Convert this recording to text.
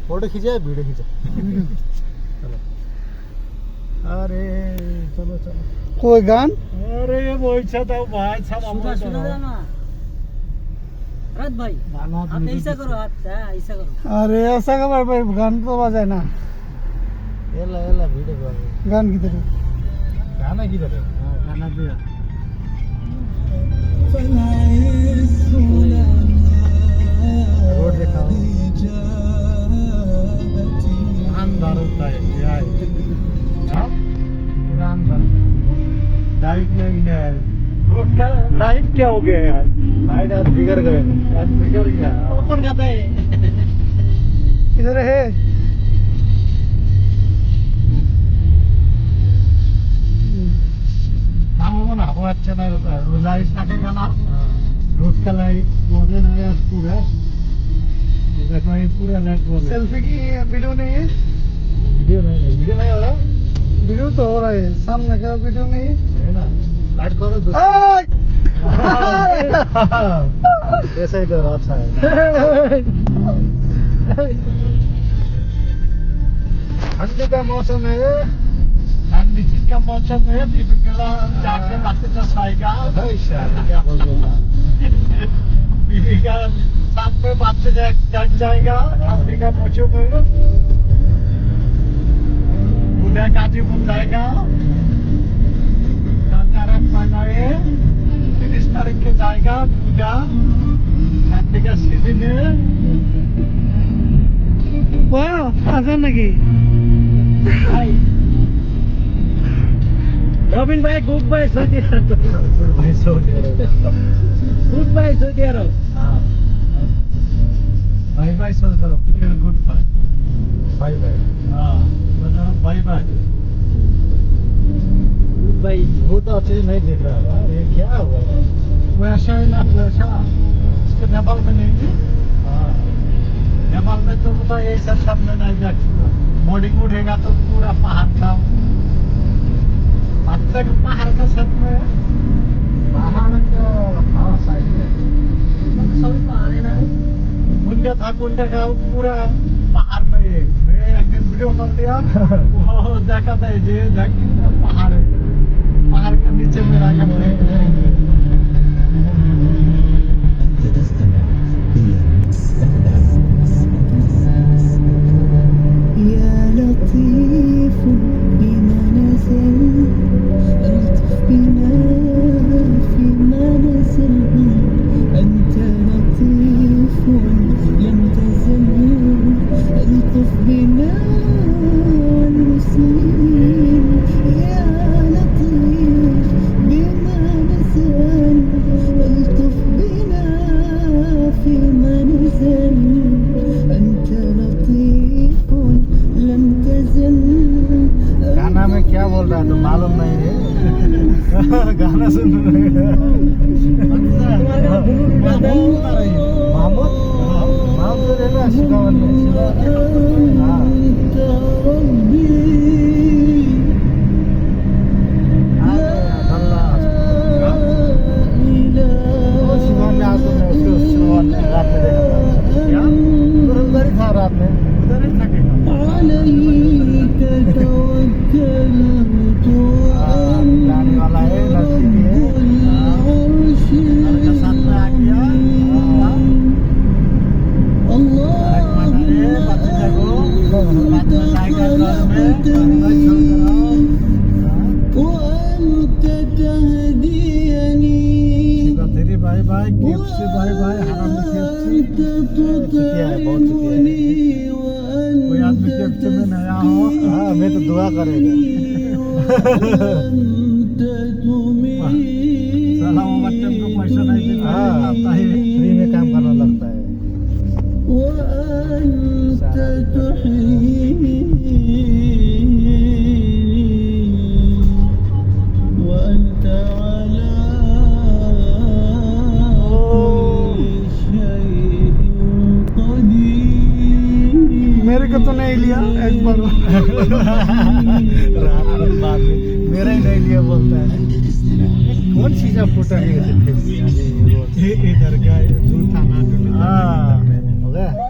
photo खींचा video खींचा चलो अरे चलो चलो कोई गान अरे वो इच्छा था भाई सब सुना ना रात भाई आप ऐसा करो आप ऐसा करो अरे ऐसा का भाई गान तो बजाए ना एला एला वीडियो कर गान किधर है गाना किधर है गाना दिया रोड दिखाओ अंदर होता है क्या है पूरा अंदर लाइट नहीं है रोड का लाइट क्या हो गया यार लाइट आज बिगड़ गए आज बिगड़ गया कौन खाता है किधर है हम ना वो अच्छा नहीं होता है लाइट लगेगा ना रोड का लाइट बोले ना यार पूरा देखो ये पूरा लाइट बोले सेल्फी की वीडियो नहीं है वीडियो नहीं हो रहा वीडियो तो हो रहा है सामने का वीडियो नहीं है है ना लाइट करो दो ऐसा ही करो अच्छा है ठंडी का मौसम है ठंडी का मौसम है बीबी केला जाके बातें तो खाएगा क्या बोलूँगा बीबी का साथ में बातें जग जाएगा ठंडी का मौसम है बुढ़ा काजी बन जाएगा रंग बनाए 30 तारीख के जाएगा पूजा ठंडी का सीजन है वाह आसान लगी रबिन भाई गुड बाय सोचिए भाई सो गुड बाय सोचिए रो बाय बाय सो करो गुड बाय बाय बाय हाँ बताओ बाय बाय गुड बाय वो तो अच्छे नहीं दिख रहा है ये क्या हुआ वैसा ही ना वैसा इसके नेपाल में नहीं है हाँ नेपाल में तो पता ये सब सामने नहीं देखता मॉर्निंग उठेगा तो पूरा पहाड़ का तक पहाड़ का सब में पहाड़ का हाँ साइड में सब पाले ना मुंडा था मुंडा का पूरा पहाड़ में मैं एक दिन वीडियो कर दिया वो देखा था ये पहाड़ है पहाड़ के नीचे मेरा कमरा है يا لطيف بما نزل ألطف بنا فيما نزل أنت لطيف لم تزل ألطف بنا والمسلمين يا لطيف بما نزل ألطف بنا فيما نزل أنت لطيف لم تزل गाना में क्या बोल रहा है तो मालूम नहीं है गाना सुन रहे हैं मामूद मामूद है ना शिकावन में हाँ أنت ربي शिकावन में आते हैं उसको शिकावन में रात में देखा था क्या उधर ही था रात में उधर ही थकेगा عليك توكلت गाने वाला है नजदीक है العرش घर का साथ में आ गया الله बातें जागो बात में जाएगा घर में وأنت تهديني तेरी बाय बाय गिफ्ट से बाय बाय हराम गिफ्ट से चुतिया है बहुत चुतिया है कोई आदमी गिफ्ट में नया हो हाँ मैं तो दुआ करेगा सलाम मट्टम को पैसा नहीं देता है आता है फ्री में काम करना लगता है وأنت تحييني وأنت على كل شيء قدير मेरे को तो नहीं लिया एक बार रात बाद में मेरा ही नहीं लिया बोलता है कौन चीज फोटो है ये इधर का दूर थाना हाँ हो गया